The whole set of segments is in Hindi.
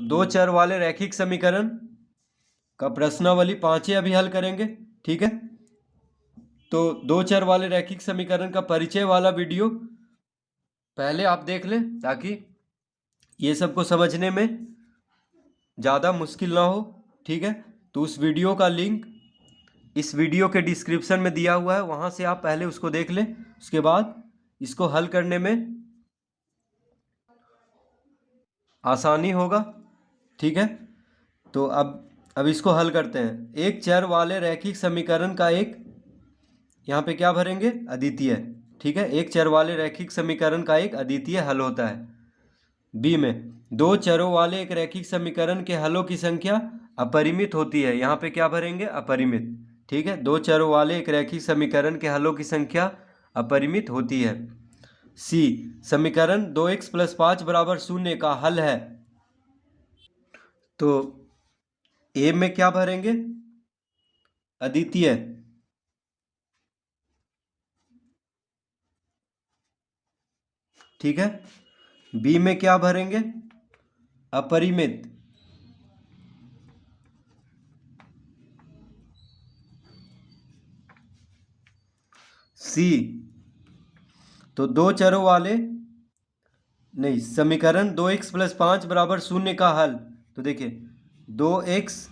दो चर वाले रैखिक समीकरण का प्रश्नावली 5 अभी हल करेंगे। ठीक है, तो दो चर वाले रैखिक समीकरण का परिचय वाला वीडियो पहले आप देख लें ताकि ये सबको समझने में ज़्यादा मुश्किल ना हो। ठीक है, तो उस वीडियो का लिंक इस वीडियो के डिस्क्रिप्शन में दिया हुआ है, वहाँ से आप पहले उसको देख लें, उसके बाद इसको हल करने में आसानी होगा। ठीक है, तो अब इसको हल करते हैं। एक चर वाले रैखिक समीकरण का एक, यहाँ पे क्या भरेंगे, अद्वितीय। ठीक है, एक चर वाले रैखिक समीकरण का एक अद्वितीय हल होता है। बी में दो चरों वाले एक रैखिक समीकरण के हलों की संख्या अपरिमित होती है। यहाँ पे क्या भरेंगे, अपरिमित। ठीक है, दो चरों वाले एक रैखिक समीकरण के हलों की संख्या अपरिमित होती है। सी, समीकरण 2x + 5 = 0 का हल है। तो ए में क्या भरेंगे, अद्वितीय। ठीक है, बी में क्या भरेंगे, अपरिमित। सी, तो दो चरों वाले नहीं, समीकरण 2x + 5 = 0 का हल। तो देखिए 2x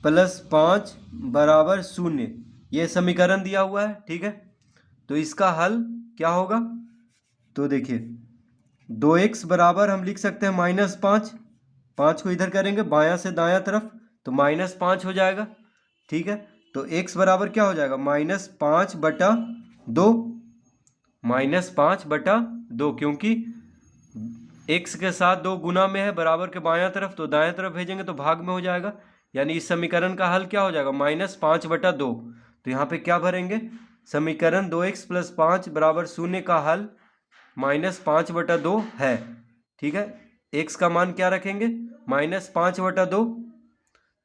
+ 5 = 0, ये समीकरण दिया हुआ है। ठीक है, तो इसका हल क्या होगा, तो देखिए 2x बराबर हम लिख सकते हैं -5, 5 को इधर करेंगे बायां से दायां तरफ तो -5 हो जाएगा। ठीक है, तो x बराबर क्या हो जाएगा, -5/2, -5/2, क्योंकि x के साथ 2 गुना में है, बराबर के बायां तरफ, तो दायां तरफ भेजेंगे तो भाग में हो जाएगा। यानी इस समीकरण का हल क्या हो जाएगा, -5/2। तो यहाँ पे क्या भरेंगे, समीकरण 2x + 5 = 0 का हल -5/2 है। ठीक है, x का मान क्या रखेंगे, -5/2,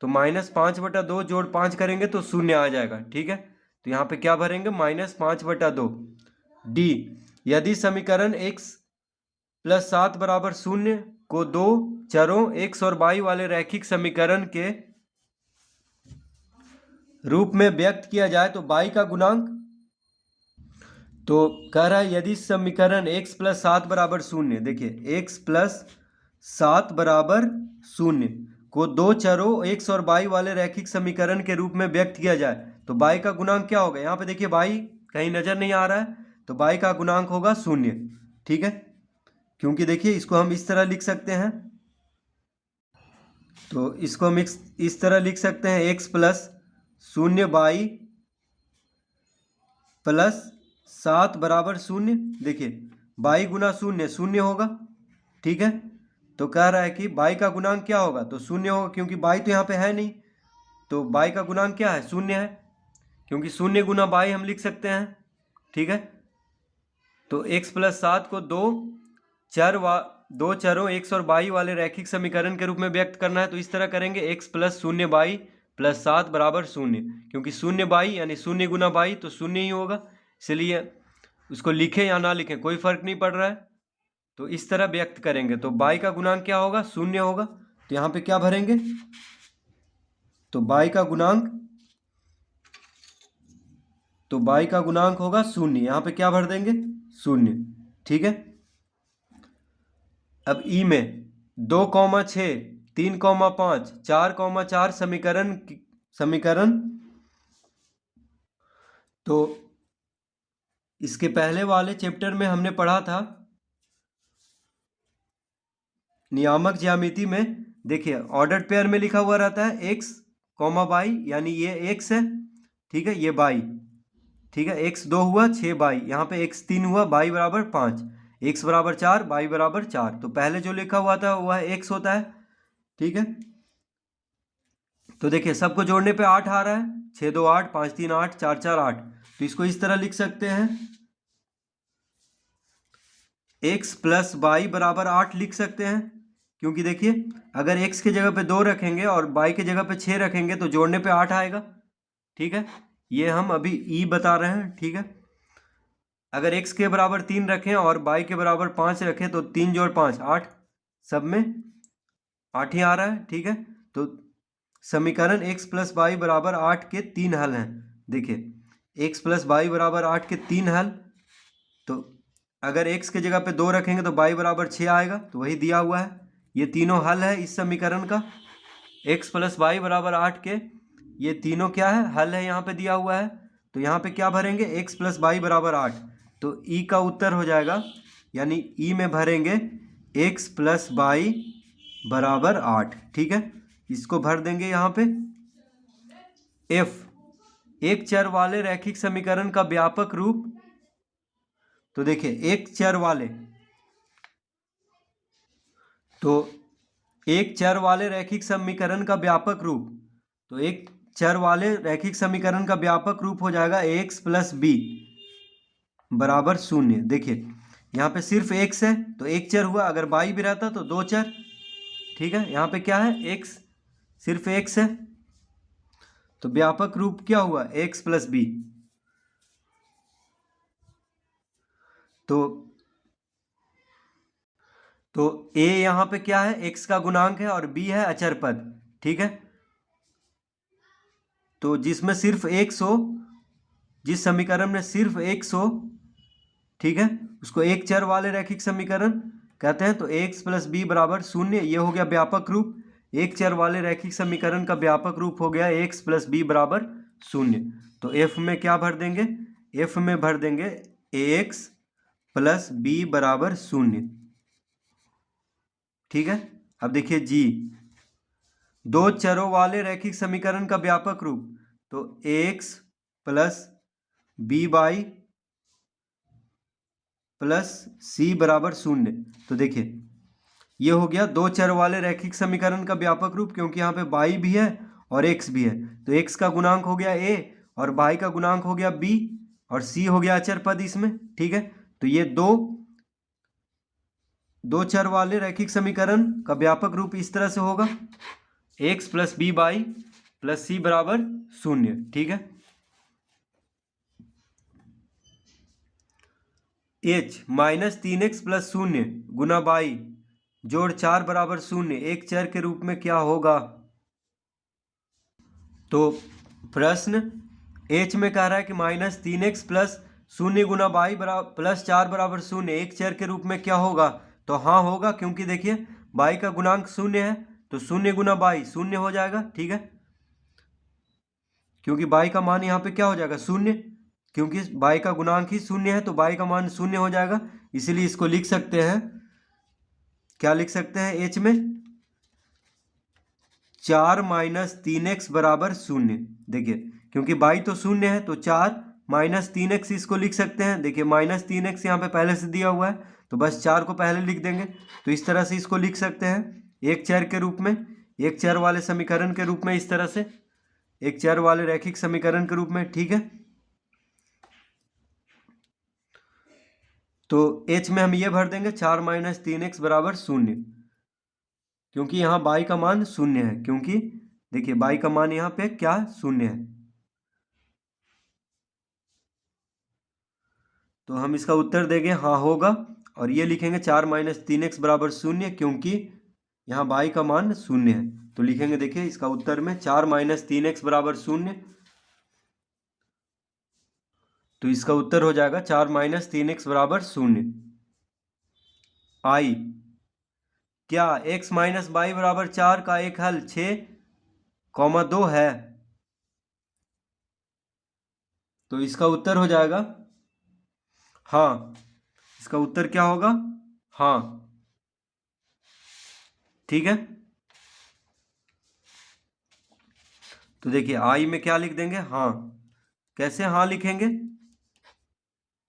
तो -5/2 जोड़ 5 करेंगे तो 0 आ जाएगा। ठीक है, तो यहाँ पे क्या भरेंगे, -5/2। डी, यदि समीकरण x + 7 = 0 को दो चरों x और y वाले रैखिक समीकरण के रूप में व्यक्त किया जाए तो y का गुणांक, तो कह रहा है यदि समीकरण x + 7 = 0, देखिए x + 7 = 0 को दो चरों x और y वाले रैखिक समीकरण के रूप में व्यक्त किया जाए तो y का गुणांक क्या होगा। यहाँ पे देखिए y कहीं नजर नहीं आ रहा है, तो y का गुणांक होगा 0। ठीक है, क्योंकि देखिए इसको हम इस तरह लिख सकते हैं, तो इसको हम इस तरह लिख सकते हैं, x + 0 y + 7 = 0। देखिए y गुना 0 0 होगा। ठीक है, तो कह रहा है कि y का गुणांक क्या होगा, तो 0 होगा, क्योंकि y तो यहाँ पे है नहीं, तो y का गुणांक क्या है, 0 है, क्योंकि 0 गुना y हम लिख सकते हैं। ठीक है, तो x + 7 को दो चरों x और y वाले रैखिक समीकरण के रूप में व्यक्त करना है, तो इस तरह करेंगे, x + 0y + 7 = 0, क्योंकि 0y यानी 0 गुना y तो 0 ही होगा, इसलिए उसको लिखें या ना लिखें कोई फर्क नहीं पड़ रहा है, तो इस तरह व्यक्त करेंगे। तो y का गुणांक क्या होगा, 0 होगा, तो यहाँ पे क्या भरेंगे, तो y का गुणांक होगा 0, यहाँ पे क्या भर देंगे, 0। ठीक है, अब ई में 2,6, 3,5, 4,4 समीकरण, तो इसके पहले वाले चैप्टर में हमने पढ़ा था नियामक ज्यामिति में, देखिए ऑर्डर्ड पेयर में लिखा हुआ रहता है x, y, यानी ये x है। ठीक है, ये y। ठीक है, x 2 हुआ 6 y, यहाँ पे x 3 हुआ, y = 5, x = 4, y = 4, तो पहले जो लिखा हुआ था वह x होता है। ठीक है, तो देखिए सबको जोड़ने पे 8 आ रहा है, 6 2 8, 5 3 8, 4 4 8, तो इसको इस तरह लिख सकते हैं, x + y = 8 लिख सकते हैं, क्योंकि देखिए अगर x की जगह पे 2 रखेंगे और y की जगह पे 6 रखेंगे तो जोड़ने पे 8 आएगा। ठीक है, ये हम अभी ई बता रहे हैं। ठीक है, अगर x के बराबर 3 रखें और y के बराबर 5 रखें तो 3 जोड़ 5 8, सब में 8 ही आ रहा है, ठीक है। तो समीकरण x प्लस वाई बराबर 8 के 3 हल हैं। देखिए x प्लस वाई बराबर 8 के 3 हल, तो अगर x के जगह पे 2 रखेंगे तो y बराबर 6 आएगा, तो वही दिया हुआ है। ये तीनों हल है इस समीकरण का। x प्लस वाई बराबर 8 के ये तीनों क्या है, हल है, यहाँ पे दिया हुआ है। तो यहाँ पे क्या भरेंगे, x प्लस वाई बराबर 8, तो ई का उत्तर हो जाएगा, यानी ई में भरेंगे x प्लस वाई बराबर 8, ठीक है। इसको भर देंगे यहाँ पे। f एक चर वाले रैखिक समीकरण का व्यापक रूप, तो देखिए एक चर वाले, तो एक चर वाले रैखिक समीकरण का व्यापक रूप, तो एक चर वाले रैखिक समीकरण का व्यापक रूप हो जाएगा x प्लस बी बराबर 0। देखिए यहाँ पे सिर्फ x है तो एक चर हुआ, अगर y भी रहता तो 2 चर, ठीक है। यहाँ पे क्या है, x, सिर्फ x है, तो व्यापक रूप क्या हुआ, x प्लस बी। तो a यहाँ पे क्या है, x का गुणांक है, और b है अचर पद, ठीक है। तो जिसमें सिर्फ x हो, जिस समीकरण में सिर्फ x हो, ठीक है, उसको एक चर वाले रैखिक समीकरण कहते हैं। तो x प्लस बी बराबर 0, ये हो गया व्यापक रूप। एक चर वाले रैखिक समीकरण का व्यापक रूप हो गया x प्लस बी बराबर 0। तो f में क्या भर देंगे, f में भर देंगे ax प्लस बी बराबर 0, ठीक है। अब देखिए जी, दो चरों वाले रैखिक समीकरण का व्यापक रूप, तो ax plus B by plus C बराबर 0। तो देखिए ये हो गया दो चर वाले रैखिक समीकरण का व्यापक रूप, क्योंकि यहाँ पे y भी है और x भी है। तो x का गुणांक हो गया a और y का गुणांक हो गया b और c हो गया अचर पद इसमें, ठीक है। तो ये दो चर वाले रैखिक समीकरण का व्यापक रूप इस तरह से होगा, x plus B by plus C बराबर 0, ठीक है। h माइनस 3x प्लस 0 गुना बाई जोड़ 4 बराबर 0 एक चर के रूप में क्या होगा। तो प्रश्न h में कह रहा है कि माइनस 3x प्लस 0 गुना बाई बराबर प्लस 4 बराबर 0 एक चर के रूप में क्या होगा। तो हाँ होगा, क्योंकि देखिए बाई का गुणांक 0 है, तो 0 गुना बाई 0 हो जाएगा, ठीक है। क्योंकि बाई का मान यहाँ पे क्या हो जाएगा, 0, क्योंकि बाई का गुणांक ही 0 है, तो बाई का मान 0 हो जाएगा। इसीलिए इसको लिख सकते हैं, क्या लिख सकते हैं h में, 4 माइनस 3x बराबर 0। देखिए क्योंकि बाई तो 0 है, तो 4 माइनस 3x इसको लिख सकते हैं। देखिए माइनस 3x यहाँ पे पहले से दिया हुआ है, तो बस 4 को पहले लिख देंगे। तो इस तरह से इसको लिख सकते हैं एक चर के रूप में, एक चर वाले समीकरण के रूप में, इस तरह से एक चर वाले रैखिक समीकरण के रूप में, ठीक है। तो h में हम ये भर देंगे 4 माइनस 3x बराबर 0, क्योंकि यहाँ बाई का मान 0 है, क्योंकि देखिए बाई का मान यहाँ पे क्या 0 है। तो हम इसका उत्तर देंगे हाँ होगा, और ये लिखेंगे 4 माइनस 3x बराबर 0, क्योंकि यहाँ बाई का मान 0 है। तो लिखेंगे, देखिए इसका उत्तर में 4 माइनस 3x बराबर 0, तो इसका उत्तर हो जाएगा 4 माइनस 3x बराबर 0। आई, क्या x माइनस बाई बराबर 4 का एक हल 6,2 है। तो इसका उत्तर हो जाएगा हाँ, इसका उत्तर क्या होगा, हाँ, ठीक है। तो देखिए आई में क्या लिख देंगे, हाँ। कैसे हाँ लिखेंगे,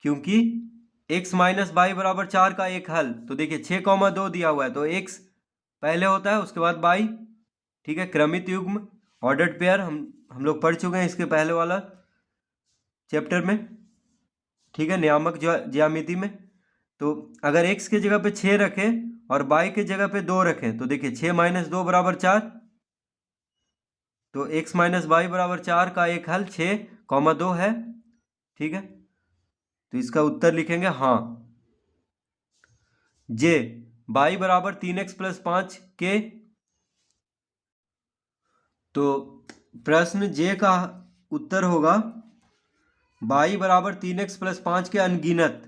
क्योंकि x माइनस बाई बराबर 4 का एक हल, तो देखिए 6,2 दिया हुआ है, तो x पहले होता है, उसके बाद बाई, ठीक है। क्रमित युग्म ऑर्डर्ड पेयर हम लोग पढ़ चुके हैं इसके पहले वाला चैप्टर में, ठीक है, नियामक ज्यामिति में। तो अगर x के जगह पे 6 रखें और y के जगह पे 2 रखें, तो देखिए 6 माइनस 2 बराबर 4, तो x माइनस बाई बराबर 4 का एक हल 6,2 है, ठीक है। तो इसका उत्तर लिखेंगे हाँ। जे बाई बराबर 3x प्लस 5 के तो प्रश्न जे का उत्तर होगा y बराबर 3x प्लस 5 के अनगिनत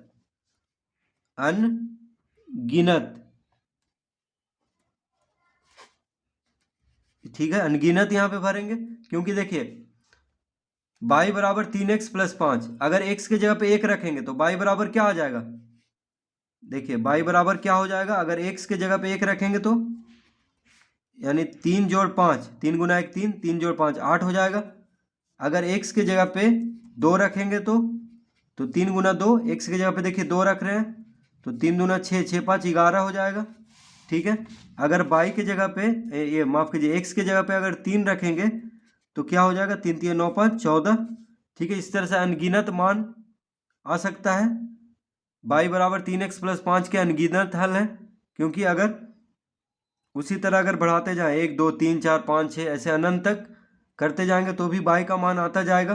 ठीक है, अनगिनत यहाँ पे भरेंगे क्योंकि देखिए y बराबर 3x प्लस 5, अगर x के जगह पे 1 रखेंगे तो y बराबर क्या आ जाएगा, देखिए y बराबर क्या हो जाएगा, अगर x के जगह पे 1 रखेंगे तो यानी 3 जोड़ 5, 3 गुना 1 3, 3 जोड़ 5 8 हो जाएगा। अगर x के जगह पे 2 रखेंगे तो 3 गुना 2, x के जगह पे देखिए 2 रख रहे हैं तो 3 दूना 6, 6 5 11 हो जाएगा। ठीक है, अगर y के जगह पे ये माफ़ कीजिए x के जगह पे अगर 3 रखेंगे तो क्या हो जाएगा, 3 3 9 5 14। ठीक है, इस तरह से अनगिनत मान आ सकता है। y बराबर 3x प्लस 5 के अनगिनत हल है, क्योंकि अगर उसी तरह अगर बढ़ाते जाएं 1 2 3 4 5 6 ऐसे अनंत तक करते जाएंगे तो भी y का मान आता जाएगा।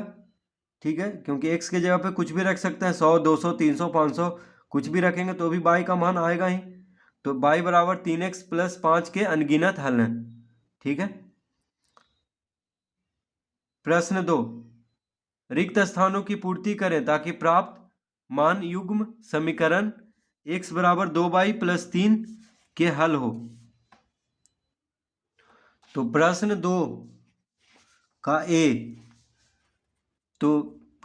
ठीक है, क्योंकि x के जगह पे कुछ भी रख सकते हैं, 100 200 300 500 कुछ भी रखेंगे तो भी y का मान आएगा ही। तो y बराबर 3x प्लस 5 के अनगिनत हल हैं। ठीक है, प्रश्न 2, रिक्त स्थानों की पूर्ति करें ताकि प्राप्त मान युग्म समीकरण x बराबर 2y प्लस 3 के हल हो। तो प्रश्न 2 का ए, तो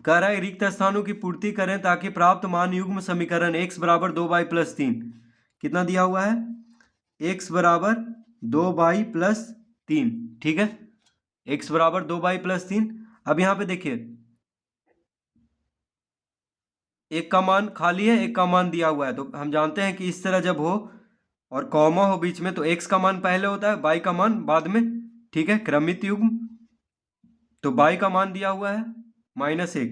कह रहा है रिक्त स्थानों की पूर्ति करें ताकि प्राप्त मान युग्म समीकरण x बराबर 2y प्लस 3, कितना दिया हुआ है, x बराबर 2y प्लस 3। ठीक है, x बराबर 2y प्लस 3। अब यहाँ पे देखिए एक का मान खाली है, एक का मान दिया हुआ है, तो हम जानते हैं कि इस तरह जब हो और कॉमा हो बीच में तो x का मान पहले होता है, y का मान बाद में। ठीक है, क्रमित युग्म। तो y का मान दिया हुआ है -1,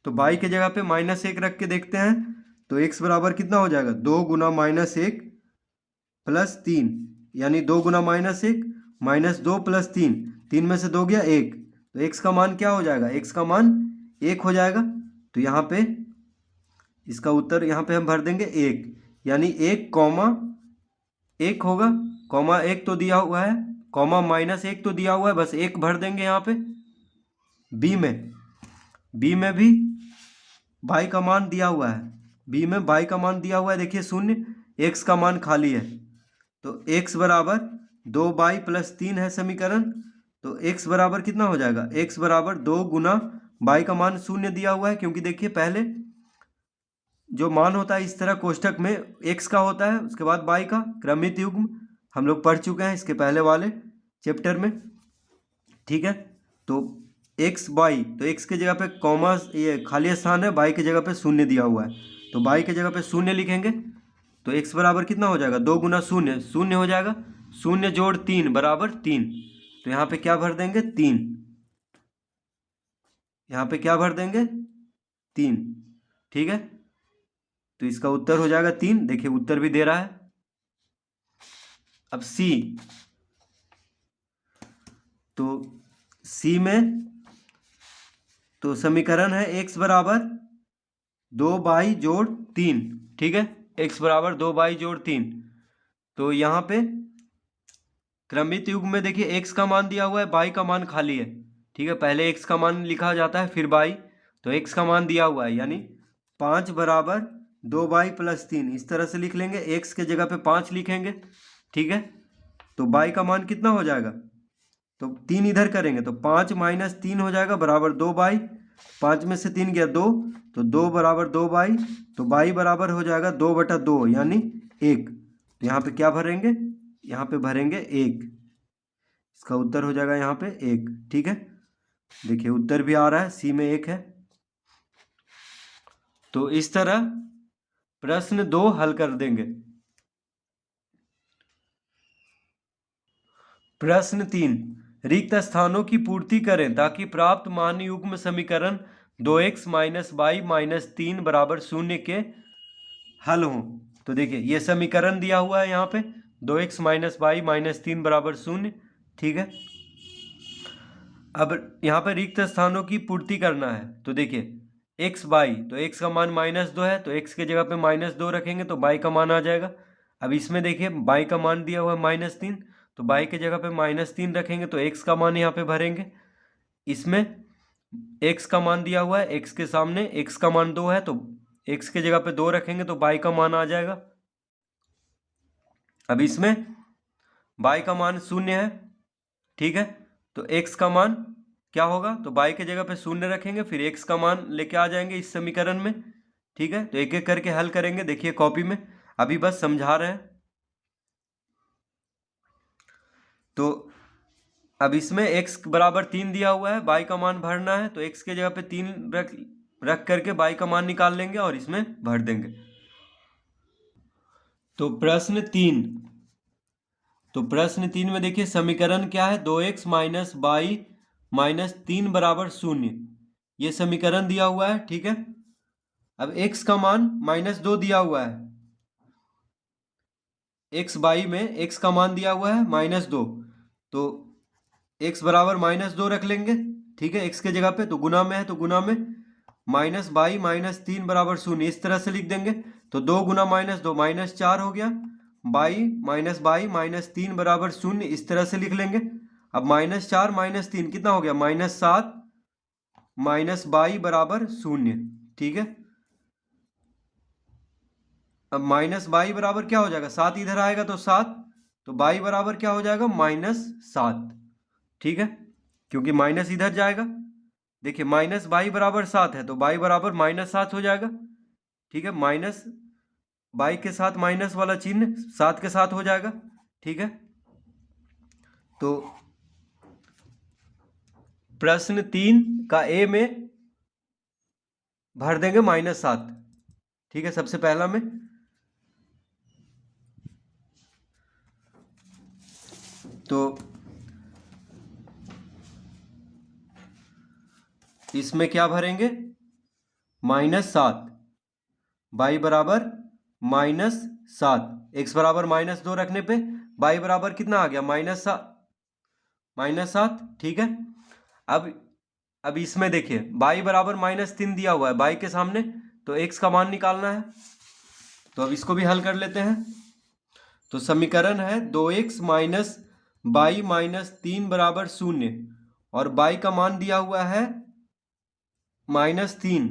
तो y के जगह पे -1 रख के देखते हैं तो x बराबर कितना हो जाएगा, 2 गुना -1 प्लस 3, यानी 2 गुना -1 -2 प्लस 3, 3 में से 2 गया 1, तो x का मान क्या हो जाएगा, x का मान 1 हो जाएगा। तो यहाँ पे इसका उत्तर यहाँ पे हम भर देंगे 1, यानी 1 कॉमा 1 होगा, कॉमा 1 तो दिया हुआ है, कॉमा -1 तो दिया हुआ है, बस 1 भर देंगे यहाँ पे। बी में भी y का मान दिया हुआ है, बी में y का मान दिया हुआ है, देखिए 0, x का मान खाली है, तो x बराबर 2y प्लस 3 है समीकरण। तो x बराबर कितना हो जाएगा, x बराबर 2 गुना y का मान 0 दिया हुआ है, क्योंकि देखिए पहले जो मान होता है इस तरह कोष्ठक में x का होता है, उसके बाद y का क्रमित युग्म हम लोग पढ़ चुके हैं इसके पहले वाले चैप्टर में। ठीक है, तो x y, तो x के जगह पे कॉमा ये खाली स्थान है, y के जगह पे 0 दिया हुआ है, तो y के जगह पे 0 लिखेंगे तो x बराबर कितना हो जाएगा, 2 गुना 0 0 हो जाएगा, 0 जोड़ 3 बराबर 3, तो यहाँ पे क्या भर देंगे 3, यहाँ पे क्या भर देंगे 3। ठीक है, तो इसका उत्तर हो जाएगा 3, देखिए उत्तर भी दे रहा है। अब सी, तो सी में तो समीकरण है x बराबर 2y जोड़ 3। ठीक है, x बराबर 2y जोड़ 3, तो यहाँ पे क्रमित युग्म में देखिए x का मान दिया हुआ है, y का मान खाली है। ठीक है, पहले x का मान लिखा जाता है फिर y, तो x का मान दिया हुआ है, यानी 5 बराबर 2y प्लस 3, इस तरह से लिख लेंगे, x के जगह पे 5 लिखेंगे। ठीक है, तो y का मान कितना हो जाएगा, तो 3 इधर करेंगे तो 5 माइनस 3 हो जाएगा बराबर 2y, 5 में से 3 गया 2, तो 2 बराबर 2y, तो y बराबर हो जाएगा 2/2 यानी 1। तो यहाँ पे क्या भरेंगे, यहाँ पे भरेंगे 1, इसका उत्तर हो जाएगा यहाँ पे 1। ठीक है, देखिए उत्तर भी आ रहा है, सी में 1 है। तो इस तरह प्रश्न 2 हल कर देंगे। प्रश्न 3, रिक्त स्थानों की पूर्ति करें ताकि प्राप्त मान युग्म समीकरण 2x माइनस वाई माइनस 3 बराबर 0 के हल हों। तो देखिए ये समीकरण दिया हुआ है यहाँ पे 2x माइनस वाई माइनस 3 बराबर 0। ठीक है, अब यहाँ पे रिक्त स्थानों की पूर्ति करना है, तो देखिए x बाई, तो x का मान -2 है, तो x के जगह पे -2 रखेंगे तो y का मान आ जाएगा। अब इसमें देखिए y का मान दिया हुआ है -3, तो बाई के जगह पे -3 रखेंगे तो x का मान यहाँ पे भरेंगे। इसमें x का मान दिया हुआ है, x के सामने x का मान 2 है तो x के जगह पे 2 रखेंगे तो बाई का मान आ जाएगा। अब इसमें बाई का मान 0 है, ठीक है, तो x का मान क्या होगा, तो बाई के जगह पे 0 रखेंगे, फिर x का मान लेके आ जाएंगे इस समीकरण में, ठीक है। तो एक एक करके हल करेंगे, देखिए कॉपी में, अभी बस समझा रहे हैं। तो अब इसमें x बराबर 3 दिया हुआ है, बाई का मान भरना है, तो x के जगह पे 3 रख करके बाई का मान निकाल लेंगे और इसमें भर देंगे। तो प्रश्न 3 में देखिए समीकरण क्या है, 2x माइनस बाई माइनस 3 बराबर 0, ये समीकरण दिया हुआ है, ठीक है। अब x का मान -2 दिया हुआ है, x बाई में x का मान दिया हुआ है -2, तो x बराबर -2 रख लेंगे, ठीक है, x के जगह पे, तो गुना में है तो गुना में, माइनस बाई माइनस 3 बराबर 0, इस तरह से लिख देंगे। तो 2 गुना -2 -4 हो गया, बाई माइनस 3 बराबर 0, इस तरह से लिख लेंगे। अब -4 -3 कितना हो गया, -7, माइनस बाई बराबर 0, ठीक है। अब माइनस बाई बराबर क्या हो जाएगा, 7 इधर आएगा तो 7, तो बाई बराबर क्या हो जाएगा, -7, ठीक है, क्योंकि माइनस इधर जाएगा। देखिए माइनस बाई बराबर 7 है तो बाई बराबर -7 हो जाएगा, ठीक है, माइनस बाई के साथ माइनस वाला चिन्ह 7 के साथ हो जाएगा, ठीक है। तो प्रश्न 3 का ए में भर देंगे -7, ठीक है, सबसे पहला में। तो इसमें क्या भरेंगे, -7, बाई बराबर -7, x बराबर -2 रखने पे बाई बराबर कितना आ गया, -7, ठीक है। अब इसमें देखिए बाई बराबर -3 दिया हुआ है बाई के सामने, तो x का मान निकालना है, तो अब इसको भी हल कर लेते हैं। तो समीकरण है 2x माइनस बाई -3 बराबर 0, और बाई का मान दिया हुआ है -3,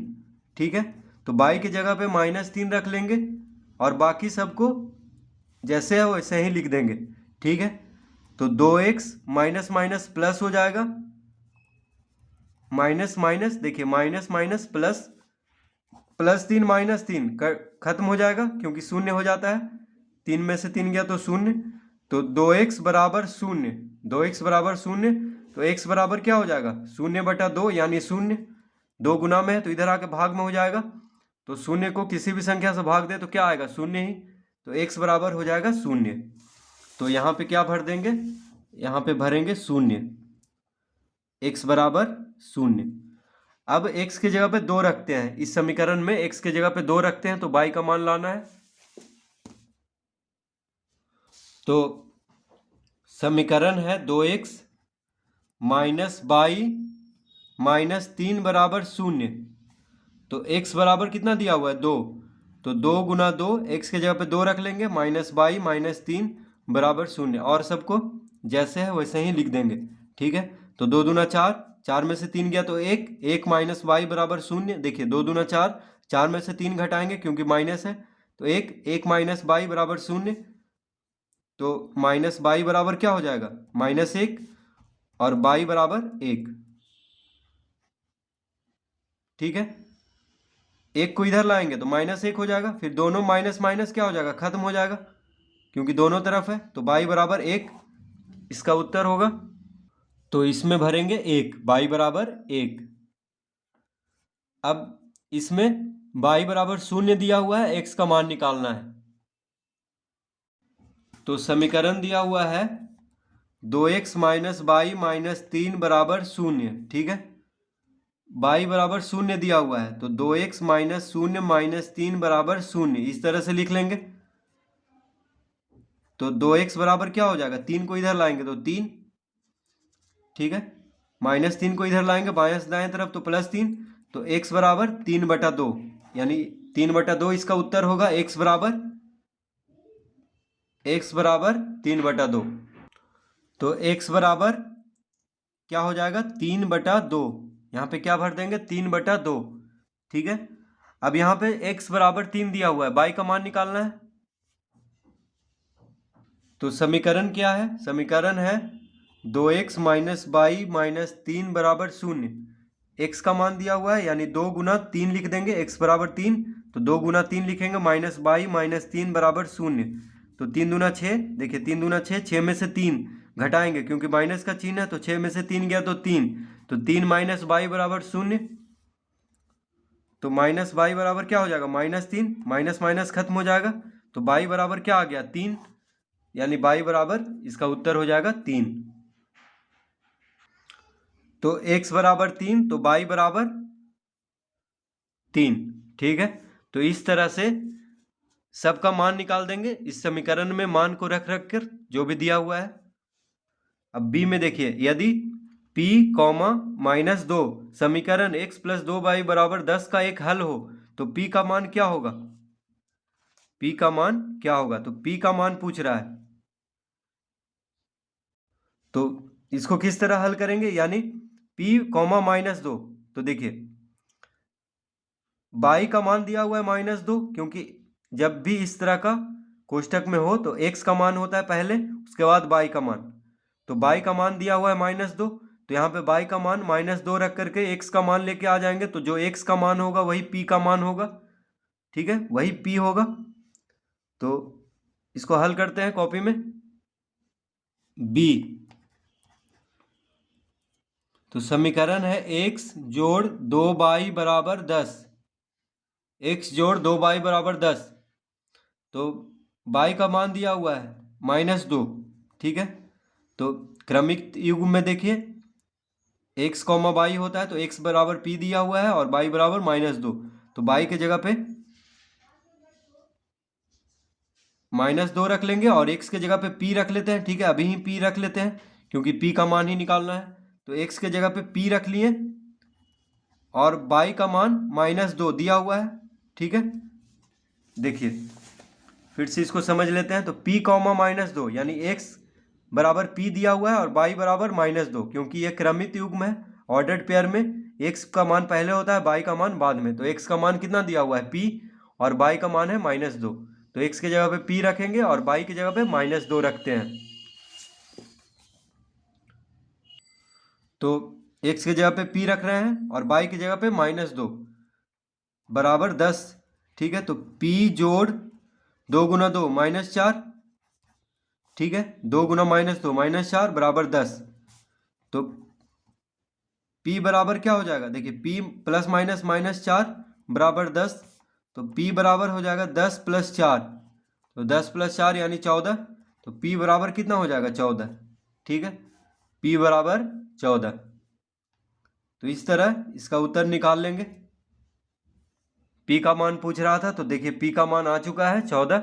ठीक है। तो बाई की जगह पे -3 रख लेंगे और बाकी सबको जैसे है वैसे ही लिख देंगे, ठीक है। तो 2x माइनस माइनस प्लस हो जाएगा, माइनस माइनस देखिए माइनस माइनस प्लस, +3 -3 खत्म हो जाएगा क्योंकि 0 हो जाता है, 3 में से 3 गया तो 0, तो 2x बराबर 0, 2x बराबर 0, तो x बराबर क्या हो जाएगा, 0/2 यानी 0, 2 गुना में है तो इधर आके भाग में हो जाएगा, तो 0 को किसी भी संख्या से भाग दे तो क्या आएगा, 0 ही, तो x बराबर हो जाएगा 0। तो यहाँ पे क्या भर देंगे, यहाँ पे भरेंगे 0, x बराबर 0। अब x के जगह पे 2 रखते हैं, इस समीकरण में x के जगह पे 2 रखते हैं तो बाई का मान लाना है। तो समीकरण है 2x माइनस बाई -3 बराबर 0, तो x बराबर कितना दिया हुआ है, 2, तो 2 गुना 2, x के जगह पे 2 रख लेंगे, -बाई -3 बराबर 0, और सबको जैसे है वैसे ही लिख देंगे, ठीक है। तो 2 दूना 4, 4 में से 3 गया तो 1, 1 माइनस बाई बराबर 0, देखिए 2 दूना 4, 4 में से 3 घटाएंगे क्योंकि माइनस है, तो 1 माइनस बाई बराबर 0, तो माइनस बाई बराबर क्या हो जाएगा, -1, और बाई बराबर 1, ठीक है। 1 को इधर लाएंगे तो -1 हो जाएगा, फिर दोनों माइनस माइनस क्या हो जाएगा, खत्म हो जाएगा क्योंकि दोनों तरफ है, तो बाई बराबर 1 इसका उत्तर होगा। तो इसमें भरेंगे 1, बाई बराबर 1। अब इसमें बाई बराबर 0 दिया हुआ है, x का मान निकालना है। तो समीकरण दिया हुआ है 2x माइनस बाई -3 बराबर 0, ठीक है। बाई बराबर 0 दिया हुआ है तो 2x माइनस 0 -3 बराबर 0, इस तरह से लिख लेंगे। तो 2x बराबर क्या हो जाएगा, 3 को इधर लाएंगे तो 3, ठीक है, -3 को इधर लाएंगे बाएं से दाएं तरफ तो +3, तो x बराबर 3/2, यानी 3/2 इसका उत्तर होगा, x बराबर 3/2। तो x बराबर क्या हो जाएगा 3/2। यहाँ पे क्या भर देंगे 3/2। ठीक है, अब यहाँ पे x बराबर 3 दिया हुआ है, y का मान निकालना है। तो समीकरण क्या है, समीकरण है 2x माइनस वाई माइनस 3 बराबर 0। x का मान दिया हुआ है यानी 2 गुना 3 लिख देंगे, x बराबर 3, तो 2 गुना 3 लिखेंगे माइनस वाई माइनस 3 बराबर 0। तो 3 दूना 6, देखिए 3 दूना 6, 6 में से 3 घटाएंगे क्योंकि माइनस का चिन्ह है, तो 6 में से 3 गया तो 3, तो 3 माइनस वाई बराबर 0। तो माइनस वाई बराबर क्या हो जाएगा -3, माइनस माइनस खत्म हो जाएगा, तो वाई बराबर क्या आ गया 3, यानी वाई बराबर इसका उत्तर हो जाएगा 3। तो x बराबर 3 तो y बराबर 3। ठीक है, तो इस तरह से सबका मान निकाल देंगे इस समीकरण में, मान को रख रख कर जो भी दिया हुआ है। अब b में देखिए, यदि p -2 समीकरण x + 2y बराबर 10 का एक हल हो तो p का मान क्या होगा, p का मान क्या होगा, तो p का मान पूछ रहा है। तो इसको किस तरह हल करेंगे, यानी p, -2, तो देखिए y का मान दिया हुआ है -2, क्योंकि जब भी इस तरह का कोष्टक में हो तो x का मान होता है पहले, उसके बाद y का मान। तो y का मान दिया हुआ है -2, तो यहाँ पे y का मान -2 रख करके x का मान लेके आ जाएंगे, तो जो x का मान होगा वही p का मान होगा। ठीक है, वही p होगा। तो इसको हल करते हैं कॉपी में। b, तो समीकरण है x जोड़ 2y बराबर 10, x जोड़ 2y बराबर 10। तो y का मान दिया हुआ है -2। ठीक है, तो क्रमिक युग्म में देखिए x, y होता है, तो x बराबर p दिया हुआ है और y बराबर -2, तो y के जगह पे -2 रख लेंगे और x के जगह पे p रख लेते हैं। ठीक है, अभी ही p रख लेते हैं क्योंकि p का मान ही निकालना है, तो x के जगह पे p रख लिए और y का मान -2 दिया हुआ है। ठीक है, देखिए फिर से इसको समझ लेते हैं। तो p, -2 यानी x बराबर p दिया हुआ है और y बराबर -2, क्योंकि ये क्रमित युग्म है, ऑर्डर्ड पेयर में x का मान पहले होता है, y का मान बाद में। तो x का मान कितना दिया हुआ है p और y का मान है -2, तो x के जगह पे p रखेंगे और y की जगह पे -2 रखते हैं। तो x की जगह पे p रख रहे हैं और y की जगह पे -2 बराबर 10। ठीक है, तो p जोड़ 2 गुना 2 -4। ठीक है, 2 गुना -2 -4 बराबर 10। तो p बराबर क्या हो जाएगा, देखिए p प्लस माइनस -4 बराबर 10, तो p बराबर हो जाएगा 10 + 4, तो 10 + 4 यानी 14, तो p बराबर कितना हो जाएगा 14। ठीक है, p बराबर 14। तो इस तरह इसका उत्तर निकाल लेंगे। p का मान पूछ रहा था, तो देखिए p का मान आ चुका है 14,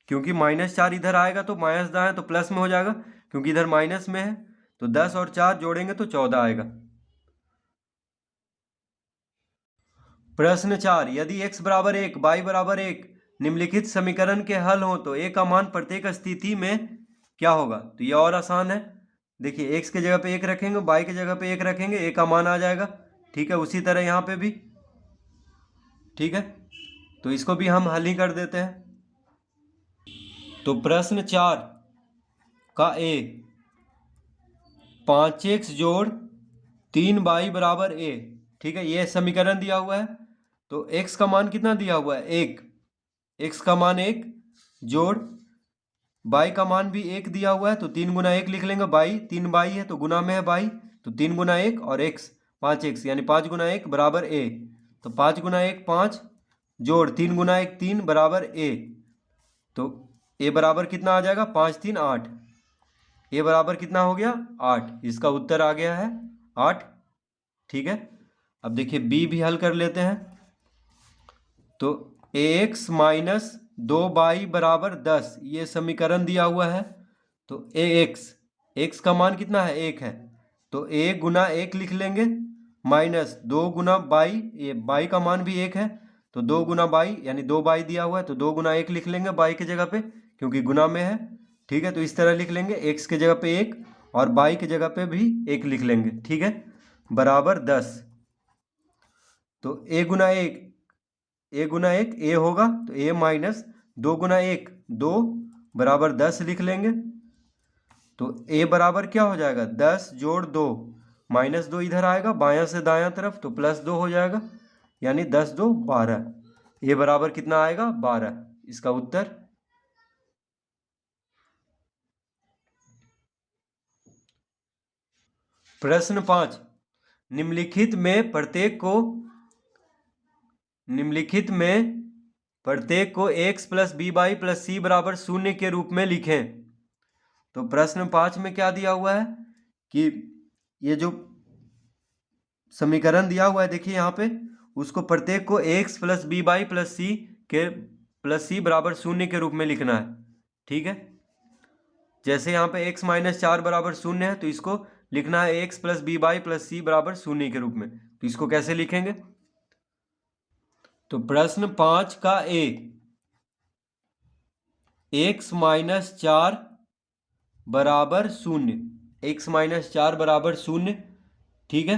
क्योंकि -4 इधर आएगा तो माइनस दाएं तो प्लस में हो जाएगा, क्योंकि इधर माइनस में है, तो 10 और 4 जोड़ेंगे तो 14 आएगा। प्रश्न 4, यदि x बराबर 1 y बराबर 1 निम्नलिखित समीकरण के हल हो तो a का मान प्रत्येक स्थिति में क्या होगा। तो ये और आसान है, देखिए x के जगह पे 1 रखेंगे, y के जगह पे 1 रखेंगे, a का मान आ जाएगा। ठीक है, उसी तरह यहाँ पे भी। ठीक है, तो इसको भी हम हल ही कर देते हैं। तो प्रश्न 4 का a 5x जोड़ 3y बराबर a। ठीक है, ये समीकरण दिया हुआ है, तो x का मान कितना दिया हुआ है 1, x का मान 1 जोड़ y का मान भी 1 दिया हुआ है, तो 3 गुना 1 लिख लेंगे, y 3y है तो गुना में है y, तो 3 गुना 1 और x 5x यानी 5 गुना 1 बराबर a, तो 5 गुना 1 5 जोड़ 3 गुना 1 3 बराबर a, तो a बराबर कितना आ जाएगा 5 3 8, a बराबर कितना हो गया 8, इसका उत्तर आ गया है 8। ठीक है, अब देखिए b भी हल कर लेते हैं। तो ax माइनस 2y बराबर 10 ये समीकरण दिया हुआ है, तो x का मान कितना है 1 है, तो a गुना 1 लिख लेंगे माइनस 2 गुना y, ये y का मान भी 1 है, तो 2 गुना y यानी 2y दिया हुआ है, तो 2 गुना 1 लिख लेंगे y की जगह पे क्योंकि गुना में है, ठीक है, तो इस तरह लिख लेंगे, x के जगह पे 1 और y की जगह पे भी 1 लिख लेंगे। ठीक है, बराबर 10। तो a गुना 1 a होगा, तो a माइनस 2 गुना 1 2 बराबर 10 लिख लेंगे। तो a बराबर क्या हो जाएगा, 10 जोड़ 2, माइनस 2 इधर आएगा बायां से दायां तरफ, तो प्लस 2 हो जाएगा, यानी 10 2 12। a बराबर कितना आएगा, 12, इसका उत्तर। प्रश्न 5, निम्नलिखित में प्रत्येक को x plus B by plus C बराबर 0 के रूप में लिखें। तो प्रश्न 5 में क्या दिया हुआ है कि ये जो समीकरण दिया हुआ है, देखिए यहाँ पे, उसको प्रत्येक को x plus B by plus C बराबर 0 के रूप में लिखना है। ठीक है, जैसे यहाँ पे x माइनस 4 बराबर 0 है, तो इसको लिखना है x plus B by plus C बराबर 0 के रूप में। तो इसको कैसे लिखेंगे, तो प्रश्न 5 का a, x माइनस 4 बराबर 0, x माइनस 4 बराबर 0। ठीक है,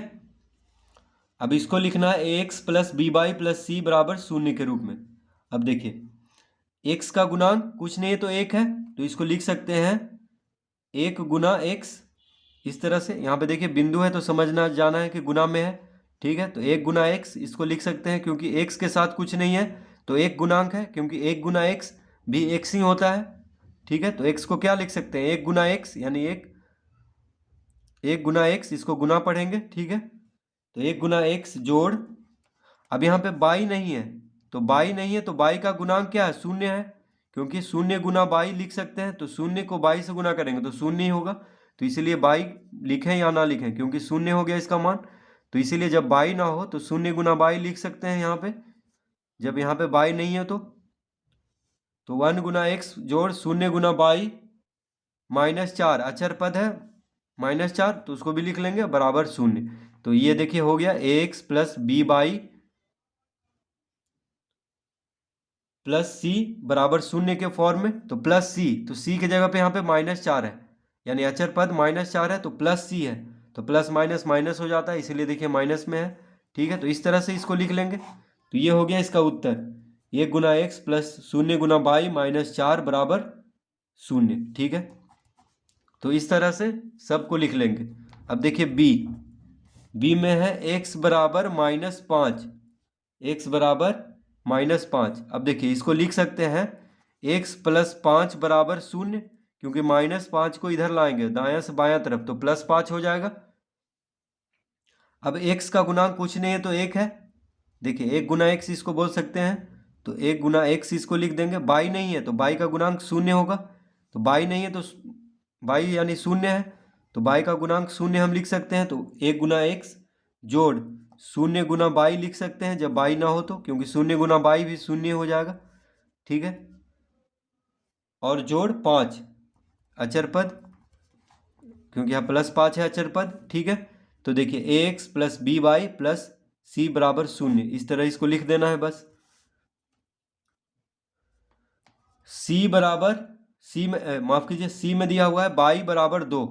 अब इसको लिखना है x plus B by plus C बराबर 0 के रूप में। अब देखिए x का गुणांक कुछ नहीं है तो 1 है, तो इसको लिख सकते हैं 1 गुना x, इस तरह से। यहाँ पे देखिए बिंदु है तो समझना जाना है कि गुना में है। ठीक है, तो 1 गुना x इसको लिख सकते हैं, क्योंकि x के साथ कुछ नहीं है तो 1 गुणांक है, क्योंकि 1 गुना x भी x ही होता है। ठीक है, तो x को क्या लिख सकते हैं, 1 गुना x, यानी 1 गुना x, इसको गुना पढ़ेंगे। ठीक है, तो 1 गुना x जोड़, अब यहाँ पे बाई नहीं है, तो बाई का गुणांक क्या है, 0 है, क्योंकि 0 गुना बाई लिख सकते हैं, तो 0 को बाई से गुना करेंगे तो 0 ही होगा। तो इसीलिए बाई लिखें या ना लिखें, क्योंकि 0 हो गया इसका मान, तो इसीलिए जब बाई ना हो तो 0 गुना बाई लिख सकते हैं यहाँ पे। जब यहाँ पे बाई नहीं है तो 1 गुना x जोड़ 0 गुना बाई माइनस 4, अचर पद है माइनस 4, तो उसको भी लिख लेंगे बराबर 0। तो ये देखिए हो गया ax plus B by plus C बराबर 0 के फॉर्म में। तो प्लस सी, तो सी की जगह पे यहाँ पे माइनस 4 है, यानी अचर पद माइनस 4 है, तो प्लस सी है, तो प्लस माइनस माइनस हो जाता है, इसीलिए देखिए माइनस में है। ठीक है, तो इस तरह से इसको लिख लेंगे। तो ये हो गया इसका उत्तर, 1 गुना एक्स प्लस 0 गुना बाई माइनस 4 बराबर 0। ठीक है, तो इस तरह से सबको लिख लेंगे। अब देखिए बी में है x बराबर -5, x बराबर -5। अब देखिए इसको लिख सकते हैं x प्लस 5 बराबर 0, क्योंकि -5 को इधर लाएंगे दायां से बायां तरफ, तो +5 हो जाएगा। अब x का गुणांक कुछ नहीं है तो 1 है, देखिए 1 गुना x इसको बोल सकते हैं, तो 1 गुना x इसको लिख देंगे। बाई नहीं है तो बाई का गुणांक 0 होगा, तो बाई नहीं है तो बाई यानी 0 है, तो बाई का गुणांक 0 हम लिख सकते हैं। तो 1 गुना x जोड़ 0 गुना बाई लिख सकते हैं जब बाई ना हो तो, क्योंकि 0 गुना बाई भी 0 हो जाएगा। ठीक है, और जोड़ 5 अचर पद, क्योंकि यहाँ +5 है अचर पद। ठीक है, तो देखिए ax plus B Y plus C बराबर 0, इस तरह इसको लिख देना है बस। सी बराबर, सी में माफ कीजिए, सी में दिया हुआ है बाई बराबर 2।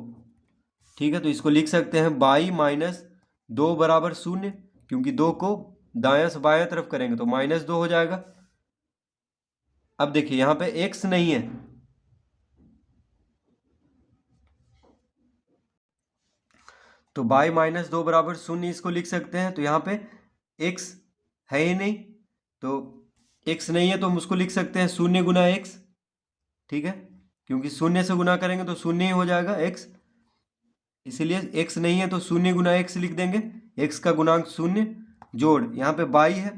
ठीक है, तो इसको लिख सकते हैं बाई माइनस 2 बराबर 0, क्योंकि 2 को दायां से बायां तरफ करेंगे तो -2 हो जाएगा। अब देखिए यहाँ पे x नहीं है, तो बाई -2 बराबर 0 इसको लिख सकते हैं। तो यहाँ पे x है ही नहीं, तो x नहीं है तो हम उसको लिख सकते हैं 0 गुना x। ठीक है, क्योंकि 0 से गुना करेंगे तो 0 ही हो जाएगा x, इसीलिए x नहीं है तो 0 गुना x लिख देंगे, x का गुणांक 0 जोड़, यहाँ पे बाई है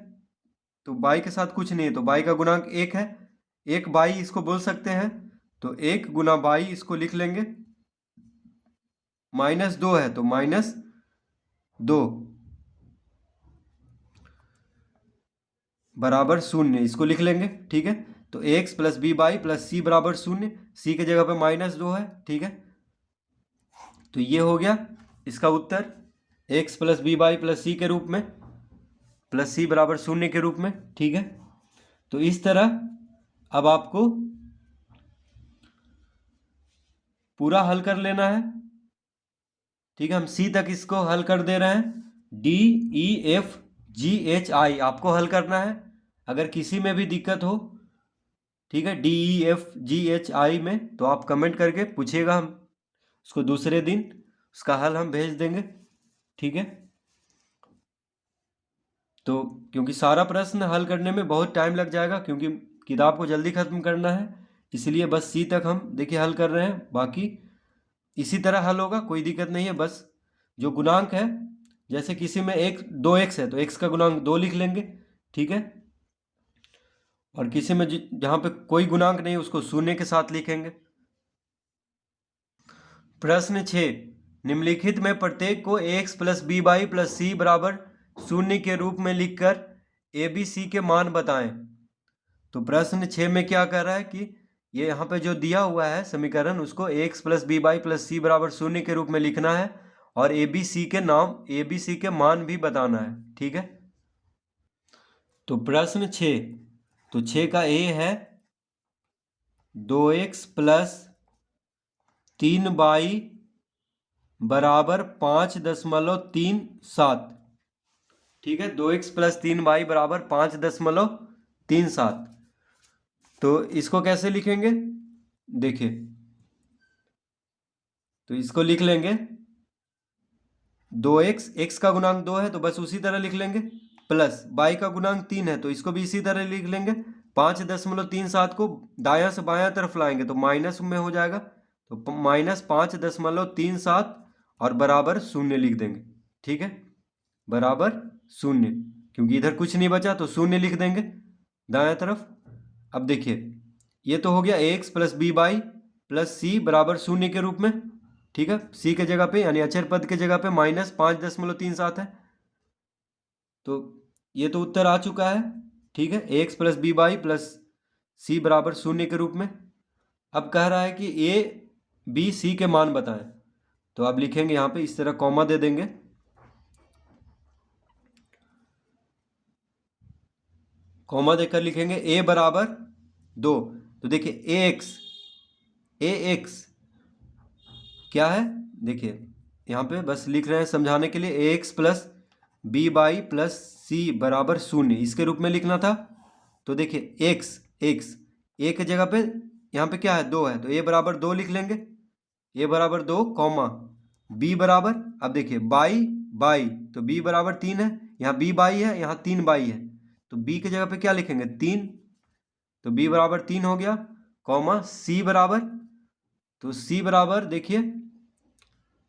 तो बाई के साथ कुछ नहीं है, तो बाई का गुणांक 1 है, 1 बाई इसको बोल सकते हैं, तो 1 गुना बाई इसको लिख लेंगे। -2 है तो -2 बराबर 0, इसको लिख लेंगे। ठीक है, तो x plus B by plus C बराबर 0, सी के जगह पे -2 है। ठीक है, तो ये हो गया इसका उत्तर, x plus B by plus C के रूप में, प्लस सी बराबर 0 के रूप में। ठीक है, तो इस तरह अब आपको पूरा हल कर लेना है। ठीक है, हम सी तक इसको हल कर दे रहे हैं। D E F G H I आपको हल करना है। अगर किसी में भी दिक्कत हो, ठीक है, D E F G H I में, तो आप कमेंट करके पूछिएगा, हम उसको दूसरे दिन उसका हल हम भेज देंगे। ठीक है, तो क्योंकि सारा प्रश्न हल करने में बहुत टाइम लग जाएगा, क्योंकि किताब को जल्दी ख़त्म करना है, इसलिए बस सी तक हम देखिए हल कर रहे हैं। बाकी इसी तरह हल होगा, कोई दिक्कत नहीं है। बस जो गुणांक है, जैसे किसी में एक 2x है तो x का गुणांक 2 लिख लेंगे। ठीक है, और किसी में जहाँ पे कोई गुणांक नहीं उसको शून्य के साथ लिखेंगे। प्रश्न 6, निम्नलिखित में प्रत्येक को ax plus B Y plus C बराबर शून्य के रूप में लिखकर ए बी सी के मान बताएं। तो प्रश्न 6 में क्या कर रहा है कि ये यहाँ पे जो दिया हुआ है समीकरण, उसको ax plus B Y plus C बराबर शून्य के रूप में लिखना है और ए बी सी के मान भी बताना है। ठीक है, तो प्रश्न 6, तो 6 का ए है 2x प्लस 3y बराबर 5.37। ठीक है, 2x प्लस 3y बराबर 5.37। तो इसको कैसे लिखेंगे, देखिए, तो इसको लिख लेंगे 2x, x का गुणांक 2 है तो बस उसी तरह लिख लेंगे, प्लस y का गुणांक 3 है तो इसको भी इसी तरह लिख लेंगे। 5.37 को दायां से बायां तरफ लाएंगे तो माइनस में हो जाएगा, तो माइनस 5.37 और बराबर शून्य लिख देंगे। ठीक है, बराबर शून्य, क्योंकि इधर कुछ नहीं बचा तो शून्य लिख देंगे दायां तरफ। अब देखिए, ये तो हो गया ax plus B Y plus C बराबर शून्य के रूप में। ठीक है, सी के जगह पे यानी अचर पद के जगह पे माइनस 5.37 है, तो ये तो उत्तर आ चुका है। ठीक है, ax plus B Y plus C बराबर शून्य के रूप में। अब कह रहा है कि ए बी सी के मान बताएं, तो आप लिखेंगे यहाँ पे इस तरह कॉमा दे देंगे, कॉमा देकर लिखेंगे a बराबर 2। तो देखिए ax क्या है, देखिए यहाँ पे बस लिख रहे हैं समझाने के लिए, ax plus B Y plus C बराबर शून्य, इसके रूप में लिखना था। तो देखिए x a के जगह पे यहाँ पे क्या है 2 है, तो a बराबर 2 लिख लेंगे, a बराबर 2 कॉमा b बराबर, अब देखिए बाई तो b बराबर 3 है, यहाँ b बाई है, यहाँ 3 बाई है, तो b के जगह पे क्या लिखेंगे 3, तो b बराबर 3 हो गया, कॉमा c बराबर, तो c बराबर देखिए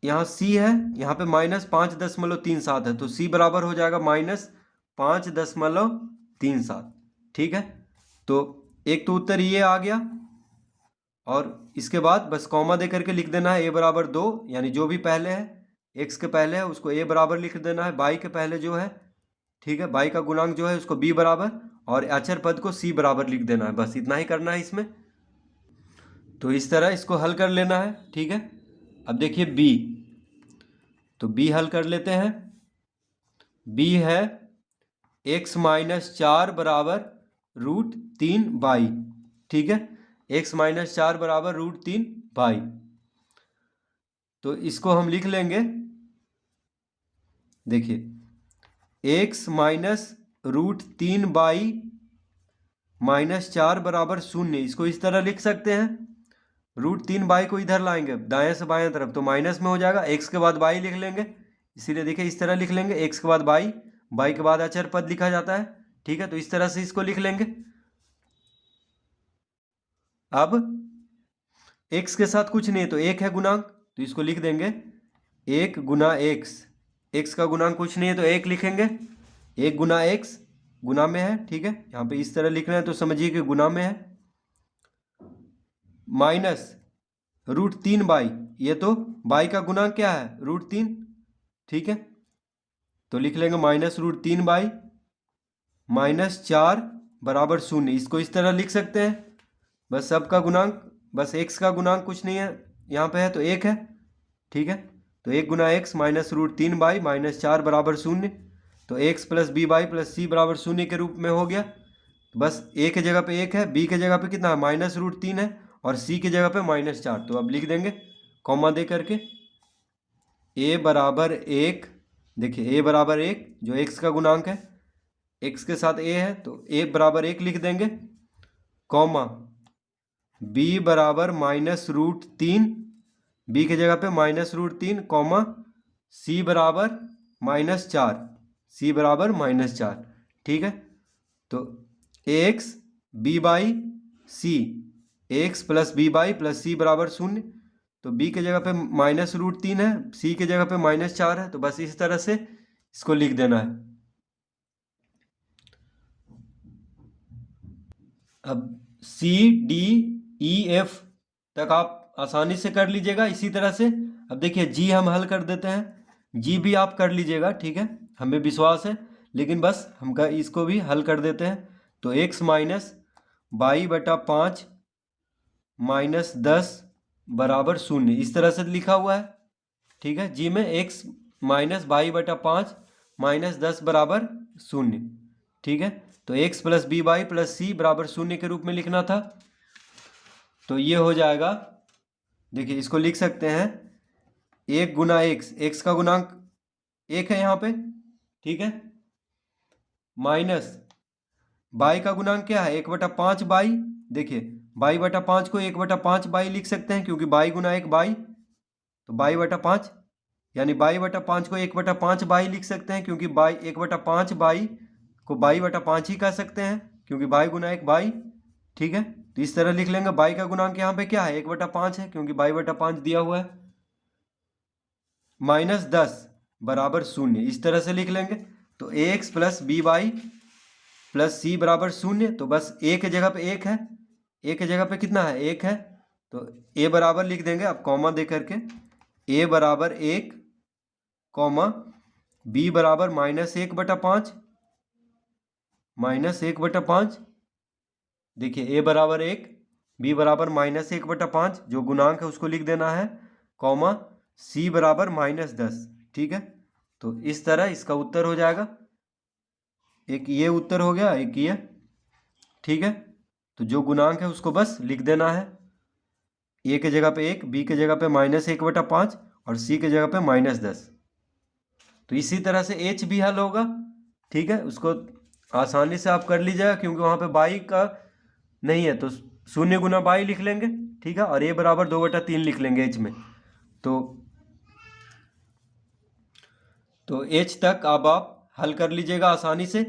यहाँ c है, यहाँ पे माइनस 5.37 है, तो c बराबर हो जाएगा माइनस 5.37। ठीक है, तो एक तो उत्तर ये आ गया, और इसके बाद बस कॉमा दे करके लिख देना है a बराबर 2, यानी जो भी पहले है x के पहले है उसको a बराबर लिख देना है, y के पहले जो है, ठीक है, y का गुणांक जो है उसको b बराबर, और अचर पद को c बराबर लिख देना है। बस इतना ही करना है इसमें, तो इस तरह इसको हल कर लेना है। ठीक है, अब देखिए b, तो b हल कर लेते हैं। b है x माइनस 4 बराबर √3y। ठीक है, x माइनस 4 बराबर √3y, तो इसको हम लिख लेंगे, देखिए x माइनस √3y माइनस 4 बराबर 0, इसको इस तरह लिख सकते हैं। √3y को इधर लाएंगे दाएं से बाएं तरफ तो माइनस में हो जाएगा, x के बाद y लिख लेंगे, इसीलिए देखिए इस तरह लिख लेंगे, x के बाद y के बाद अचर पद लिखा जाता है। ठीक है, तो इस तरह से इसको लिख लेंगे। अब x के साथ कुछ नहीं है तो 1 है गुणांक, तो इसको लिख देंगे 1 गुना x का गुणांक कुछ नहीं है तो 1 लिखेंगे, 1 गुना x गुना में है। ठीक है, यहाँ पे इस तरह लिख रहे हैं तो समझिए कि गुना में है, माइनस √3y, ये तो y का गुणांक क्या है √3। ठीक है, तो लिख लेंगे माइनस √3y माइनस 4 बराबर 0, इसको इस तरह लिख सकते हैं। बस सबका गुणांक, बस x का गुणांक कुछ नहीं है यहाँ पे है तो 1 है। ठीक है, तो 1 गुना x माइनस √3y माइनस 4 बराबर 0, तो x plus B Y plus C बराबर 0 के रूप में हो गया। बस a के जगह पे 1 है, b के जगह पे कितना है माइनस √3 है, और c की जगह पे माइनस 4, तो अब लिख देंगे कॉमा दे करके a बराबर 1, देखिए a बराबर 1 जो x का गुणांक है, x के साथ a है तो a बराबर 1 लिख देंगे, कॉमा b बराबर -√3, b की जगह पे -√3, कॉमा c बराबर -4, c बराबर -4। ठीक है, तो ax b by c, ax plus b by plus c बराबर 0। तो b की जगह पे -√3 है, c की जगह पे -4 है, तो बस इस तरह से इसको लिख देना है। अब C D E F तक आप आसानी से कर लीजिएगा इसी तरह से। अब देखिए जी हम हल कर देते हैं, जी भी आप कर लीजिएगा, ठीक है, हमें विश्वास है, लेकिन बस हम इसको भी हल कर देते हैं। तो x माइनस 22/5 -10 बराबर 0, इस तरह से लिखा हुआ है। ठीक है, जी में x माइनस 22/5 -10 बराबर 0। ठीक है, तो x plus B by plus C बराबर 0 के रूप में लिखना था। तो ये हो जाएगा, देखिए इसको लिख सकते हैं 1 गुना x का गुणांक 1 है यहाँ पे, ठीक है, माइनस बाई का गुणांक क्या है 1/5 बाई, देखिए बाई बटा 5 को 1/5 बाई लिख सकते हैं क्योंकि बाई गुना 1 बाई, तो बाई बटा 5, यानी बाई बटा 5 को 1/5 बाई लिख सकते हैं क्योंकि बाई 1/5 बाई को बाई बटा 5 ही कह सकते हैं क्योंकि बाई गुना 1 बाई। ठीक है, तो इस तरह लिख लेंगे। बाई का गुणांक यहाँ पे क्या है 1/5 है क्योंकि बाई बटा 5 दिया हुआ है, -10 बराबर 0, इस तरह से लिख लेंगे। तो ax plus B by plus C बराबर 0, तो बस a के जगह पे 1 है, a के जगह पे कितना है 1 है, तो a बराबर लिख देंगे अब कॉमा दे करके a बराबर 1, कॉमा b बराबर -1/5 -1/5, देखिए a बराबर 1, b बराबर -1/5, जो गुणांक है उसको लिख देना है, कॉमा c बराबर -10। ठीक है, तो इस तरह इसका उत्तर हो जाएगा, एक ये उत्तर हो गया, एक ये। ठीक है, तो जो गुणांक है उसको बस लिख देना है, a के जगह पे 1, b के जगह पे -1/5 और c के जगह पे -10। तो इसी तरह से h भी हल होगा। ठीक है, उसको आसानी से आप कर लीजिएगा क्योंकि वहाँ पे बाई का नहीं है तो 0 गुना बाई लिख लेंगे। ठीक है, और a बराबर 2/3 लिख लेंगे h में। तो h तक अब आप हल कर लीजिएगा आसानी से।